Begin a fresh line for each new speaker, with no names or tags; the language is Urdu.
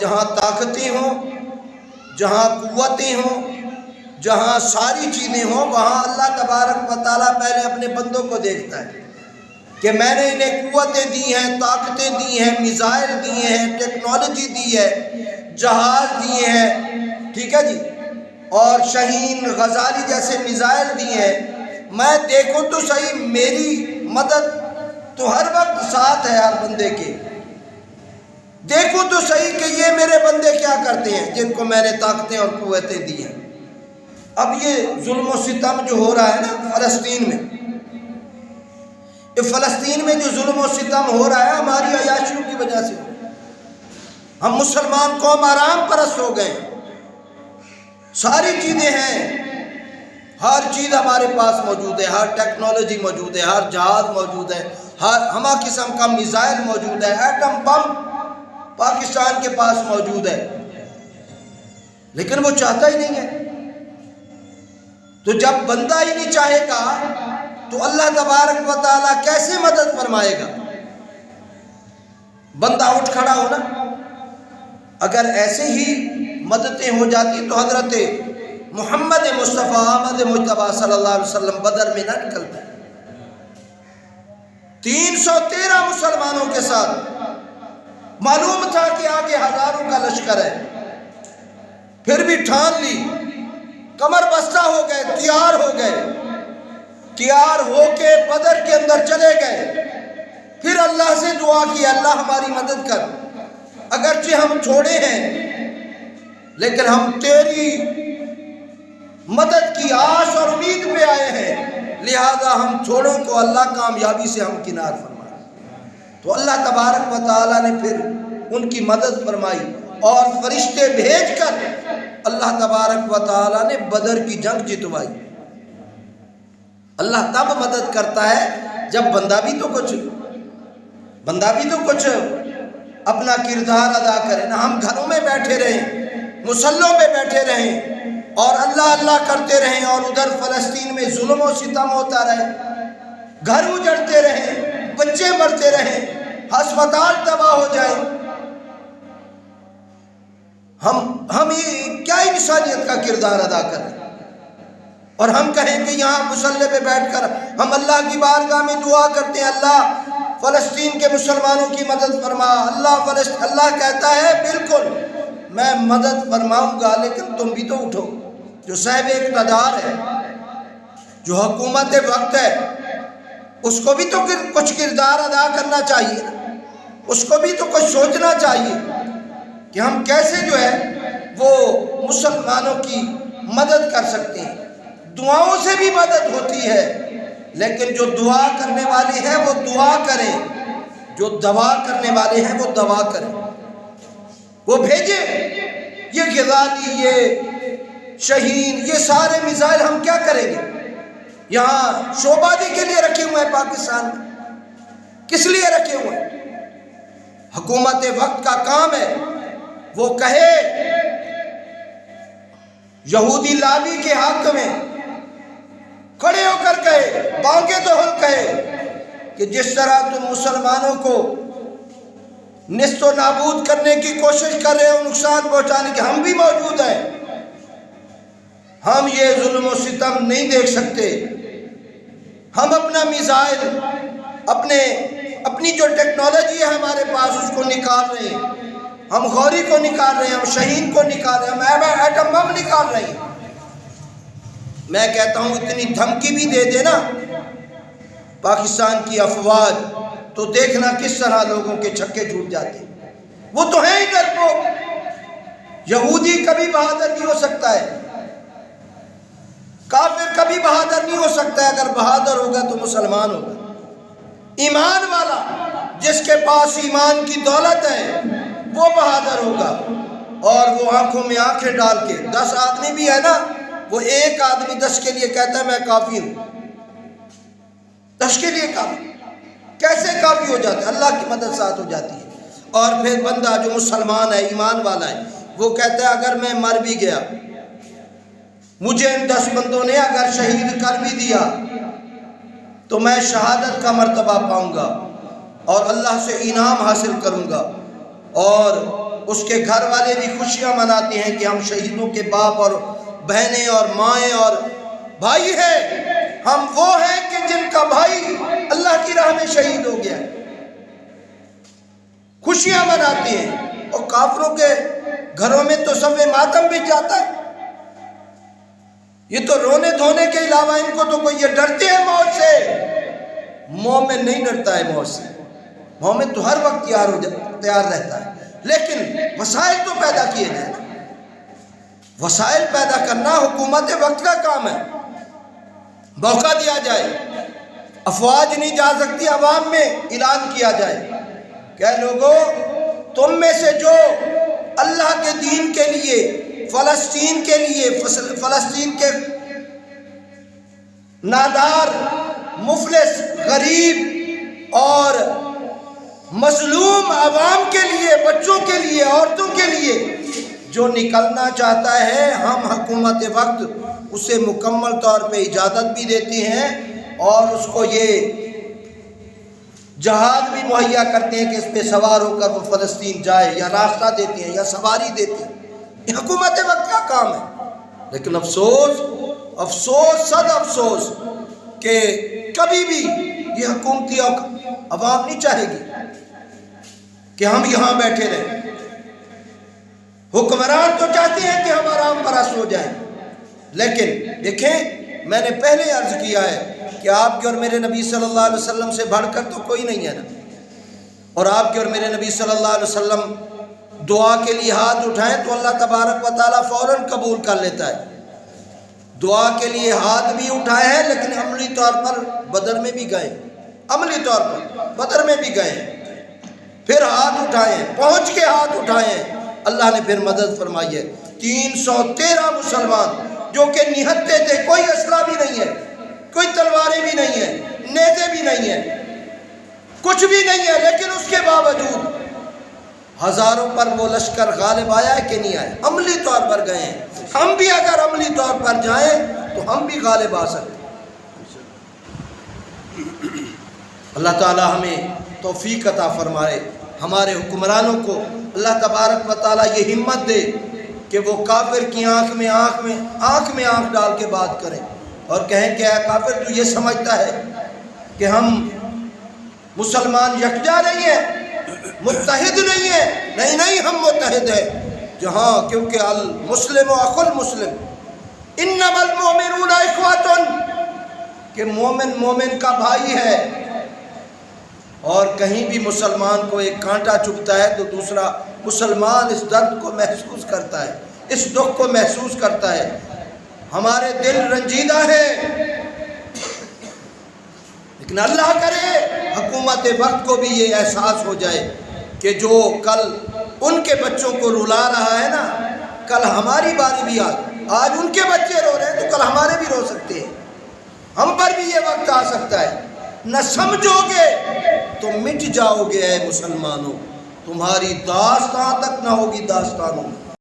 جہاں طاقتیں ہوں، جہاں قوتیں ہوں، جہاں ساری چیزیں ہوں، وہاں اللہ تبارک و تعالیٰ پہلے اپنے بندوں کو دیکھتا ہے کہ میں نے انہیں قوتیں دی ہیں، طاقتیں دی ہیں، میزائل دیے ہیں، ٹیکنالوجی دی ہے، جہاز دیے ہیں، ٹھیک ہے جی، اور شاہین غزالی جیسے میزائل دیے ہیں۔ میں دیکھوں تو صحیح، میری مدد تو ہر وقت ساتھ ہے ہر بندے کے، دیکھو تو صحیح کہ یہ میرے بندے کیا کرتے ہیں جن کو میں نے طاقتیں اور قوتیں دی ہیں۔ اب یہ ظلم و ستم جو ہو رہا ہے نا فلسطین میں، فلسطین میں جو ظلم و ستم ہو رہا ہے ہماری عیاشیوں کی وجہ سے، ہم مسلمان قوم آرام پرست ہو گئے، ساری چیزیں ہیں، ہر چیز ہمارے پاس موجود ہے، ہر ٹیکنالوجی موجود ہے، ہر جہاز موجود ہے، ہر ہمہ قسم کا میزائل موجود ہے، ایٹم بم پاکستان کے پاس موجود ہے، لیکن وہ چاہتا ہی نہیں ہے۔ تو جب بندہ ہی نہیں چاہے گا تو اللہ تبارک و تعالیٰ کیسے مدد فرمائے گا؟ بندہ اٹھ کھڑا ہونا، اگر ایسے ہی مددیں ہو جاتی تو حضرت محمد مصطفیٰ احمد مجتبیٰ صلی اللہ علیہ وسلم بدر میں نہ نکلتے، 313 مسلمانوں کے ساتھ، معلوم تھا کہ آگے ہزاروں کا لشکر ہے، پھر بھی ٹھان لی، کمر بستہ ہو گئے، تیار ہو گئے، تیار ہو کے بدر کے اندر چلے گئے، پھر اللہ سے دعا کی اللہ ہماری مدد کر، اگرچہ ہم چھوڑے ہیں لیکن ہم تیری مدد کی آس اور امید پہ آئے ہیں، لہذا ہم چھوڑوں کو اللہ کامیابی سے ہم کنار فرمائے۔ تو اللہ تبارک و تعالیٰ نے پھر ان کی مدد فرمائی اور فرشتے بھیج کر اللہ تبارک و تعالیٰ نے بدر کی جنگ جتوائی۔ اللہ تب مدد کرتا ہے جب بندہ بھی تو کچھ اپنا کردار ادا کرے نا۔ ہم گھروں میں بیٹھے رہیں، مسلوں میں بیٹھے رہیں اور اللہ اللہ کرتے رہیں اور ادھر فلسطین میں ظلم و ستم ہوتا رہے، گھر اجڑتے رہیں، بچے مرتے رہیں، ہسپتال تباہ ہو جائیں، ہم یہ کیا انسانیت کا کردار ادا کریں؟ اور ہم کہیں کہ یہاں مصلے پہ بیٹھ کر ہم اللہ کی بارگاہ میں دعا کرتے ہیں اللہ فلسطین کے مسلمانوں کی مدد فرما۔ اللہ کہتا ہے بالکل میں مدد فرماؤں گا، لیکن تم بھی تو اٹھو، جو صاحب اقتدار ہے، جو حکومت وقت ہے، اس کو بھی تو کچھ کردار ادا کرنا چاہیے، اس کو بھی تو کچھ سوچنا چاہیے کہ ہم کیسے جو ہے وہ مسلمانوں کی مدد کر سکتے ہیں۔ دعاؤں سے بھی مدد ہوتی ہے، لیکن جو دعا کرنے والے ہیں وہ دعا کریں، جو دوا کرنے والے ہیں وہ دوا کریں، وہ بھیجیں۔ یہ غزالی، یہ شاہین، یہ سارے میزائل ہم کیا کریں گے؟ یہاں شعبادی کے لیے رکھے ہوئے ہیں پاکستان میں، کس لیے رکھے ہوئے ہیں؟ حکومت وقت کا کام ہے وہ کہے، یہودی لابی کے حق میں کھڑے ہو کر کہے، بانگے دہل کہے کہ جس طرح تم مسلمانوں کو نیست و نابود کرنے کی کوشش کر رہے ہو، نقصان پہنچانے کی، ہم بھی موجود ہیں، ہم یہ ظلم و ستم نہیں دیکھ سکتے، ہم اپنا میزائل، اپنی جو ٹیکنالوجی ہے ہمارے پاس اس کو نکال رہے ہیں، ہم غوری کو نکال رہے ہیں، ہم شاہین کو نکال رہے ہیں، ہم ایٹم بم نکال رہے ہیں۔ میں کہتا ہوں اتنی دھمکی بھی دے دے نا پاکستان کی افواج تو دیکھنا کس طرح لوگوں کے چھکے چھوٹ جاتے ہیں، وہ تو ہیں ہی ڈرپوک۔ یہودی کبھی بہادر نہیں ہو سکتا ہے، کافر کبھی بہادر نہیں ہو سکتا ہے، اگر بہادر ہوگا تو مسلمان ہوگا، ایمان والا جس کے پاس ایمان کی دولت ہے وہ بہادر ہوگا، اور وہ آنکھوں میں آنکھیں ڈال کے 10 آدمی بھی ہے نا، وہ ایک آدمی 10 کے لیے کہتا ہے میں کافی ہوں، 10 کے لیے کافی کیسے کافی ہو جاتا ہے؟ اللہ کی مدد ساتھ ہو جاتی ہے۔ اور پھر بندہ جو مسلمان ہے، ایمان والا ہے، وہ کہتا ہے اگر میں مر بھی گیا، مجھے ان 10 بندوں نے اگر شہید کر بھی دیا تو میں شہادت کا مرتبہ پاؤں گا اور اللہ سے انعام حاصل کروں گا، اور اس کے گھر والے بھی خوشیاں مناتے ہیں کہ ہم شہیدوں کے باپ اور بہنیں اور مائیں اور بھائی ہیں، ہم وہ ہیں کہ جن کا بھائی اللہ کی راہ میں شہید ہو گیا، خوشیاں مناتے ہیں۔ اور کافروں کے گھروں میں تو سب ماتم بھی جاتا ہے، یہ تو رونے دھونے کے علاوہ ان کو تو کوئی، یہ ڈرتے ہیں موت سے۔ مومن نہیں ڈرتا ہے موت سے، مومن تو ہر وقت تیار رہتا ہے، لیکن وسائل تو پیدا کیے جائیں، وسائل پیدا کرنا حکومت وقت کا کام ہے، موقع دیا جائے، افواج نہیں جا سکتی، عوام میں اعلان کیا جائے کہ لوگوں تم میں سے جو اللہ کے دین کے لیے، فلسطین کے لیے، فلسطین کے نادار، مفلس، غریب اور مظلوم عوام کے لیے، بچوں کے لیے، عورتوں کے لیے جو نکلنا چاہتا ہے، ہم حکومت وقت اسے مکمل طور پہ اجازت بھی دیتے ہیں اور اس کو یہ جہاز بھی مہیا کرتے ہیں کہ اس پہ سوار ہو کر وہ فلسطین جائے، یا راستہ دیتے ہیں یا سواری دیتے ہیں۔ یہ حکومت وقت کا کام ہے، لیکن افسوس افسوس صد افسوس کہ کبھی بھی یہ حکومتی عوام نہیں چاہے گی کہ ہم یہاں بیٹھے رہیں۔ حکمران تو چاہتے ہیں کہ ہم آرام پرست ہو جائیں، لیکن دیکھیں میں نے پہلے عرض کیا ہے کہ آپ کے اور میرے نبی صلی اللہ علیہ وسلم سے بڑھ کر تو کوئی نہیں ہے نا، اور آپ کے اور میرے نبی صلی اللہ علیہ وسلم دعا کے لیے ہاتھ اٹھائیں تو اللہ تبارک و تعالیٰ فوراً قبول کر لیتا ہے۔ دعا کے لیے ہاتھ بھی اٹھائے ہیں، لیکن عملی طور پر بدر میں بھی گئے، عملی طور پر بدر میں بھی گئے، پھر ہاتھ اٹھائے ہیں، پہنچ کے ہاتھ اٹھائے ہیں، اللہ نے پھر مدد فرمائی ہے۔ 313 مسلمان جو کہ نہتے تھے، کوئی اسلحہ بھی نہیں ہے، کوئی تلواریں بھی نہیں ہیں، نیزے بھی نہیں ہیں، کچھ بھی نہیں ہے، لیکن اس کے باوجود ہزاروں پر وہ لشکر غالب آیا ہے کہ نہیں آیا؟ عملی طور پر گئے ہیں۔ ہم بھی اگر عملی طور پر جائیں تو ہم بھی غالب آ سکتے ہیں۔ اللہ تعالی ہمیں توفیق عطا فرمائے، ہمارے حکمرانوں کو اللہ تبارک و تعالیٰ یہ ہمت دے کہ وہ کافر کی آنکھ میں آنکھ ڈال کے بات کریں اور کہیں کہ اے کافر تو یہ سمجھتا ہے کہ ہم مسلمان یکجا نہیں ہیں، متحد نہیں ہیں؟ نہیں ہم متحد ہیں، جہاں کیونکہ المسلم اخو المسلم انما المؤمنون اخوة، کہ مومن کا بھائی ہے، اور کہیں بھی مسلمان کو ایک کانٹا چبھتا ہے تو دوسرا مسلمان اس درد کو محسوس کرتا ہے، اس دکھ کو محسوس کرتا ہے۔ ہمارے دل رنجیدہ ہیں، لیکن اللہ کرے حکومت وقت کو بھی یہ احساس ہو جائے کہ جو کل ان کے بچوں کو رلا رہا ہے نا، کل ہماری باری بھی آج ان کے بچے رو رہے ہیں تو کل ہمارے بھی رو سکتے ہیں، ہم پر بھی یہ وقت آ سکتا ہے۔ نہ سمجھو گے تو مٹ جاؤ گے اے مسلمانوں، تمہاری داستان تک نہ ہوگی داستانوں میں۔